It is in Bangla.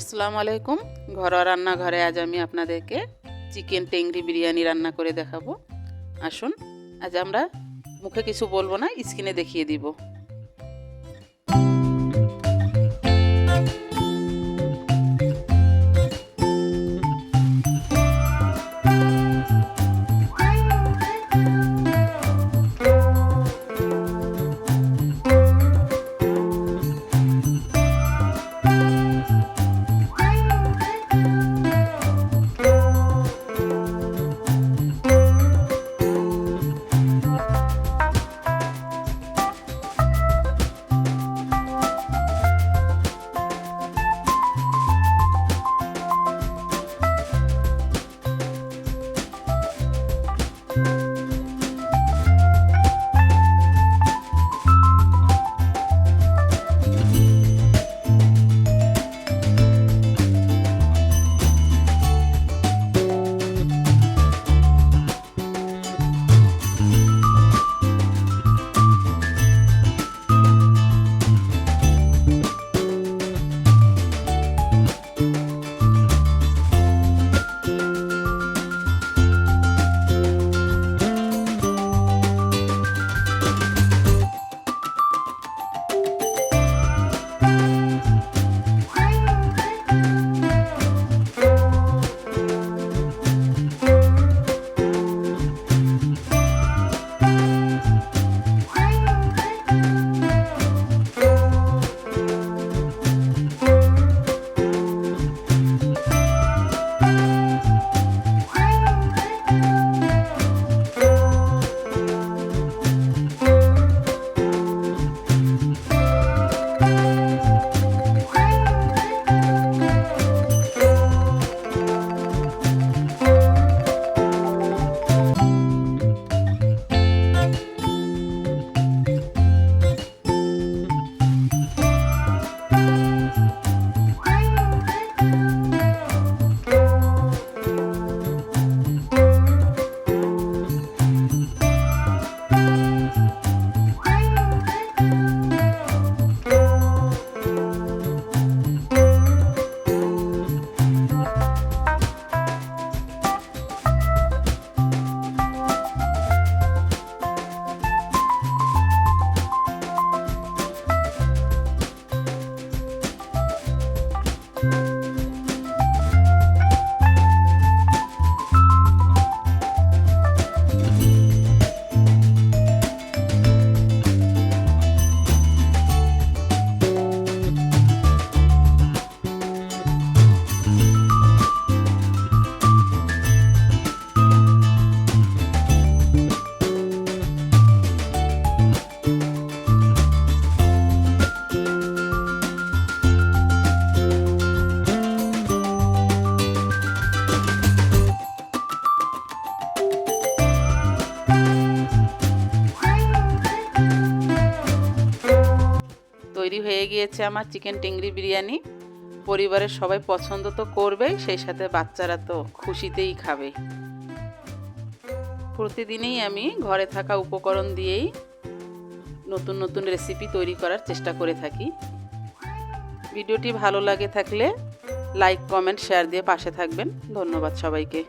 আসসালামু আলাইকুম। ঘরোয়া রান্নাঘরে আজ আমি আপনাদেরকে চিকেন টেংরি বিরিয়ানি রান্না করে দেখাবো। আসুন, আজ আমরা মুখে কিছু বলবো না, স্ক্রিনে দেখিয়ে দিব। তৈরি হয়ে গিয়েছে আমার চিকেন টেংরি বিরিয়ানি। পরিবারের সবাই পছন্দ তো করবেই, সেই সাথে বাচ্চারা তো খুশিতেই খাবে। প্রতিদিনই আমি ঘরে থাকা উপকরণ দিয়েই নতুন নতুন রেসিপি তৈরি করার চেষ্টা করে থাকি। ভিডিওটি ভালো লাগে থাকলে লাইক, কমেন্ট, শেয়ার দিয়ে পাশে থাকবেন। ধন্যবাদ সবাইকে।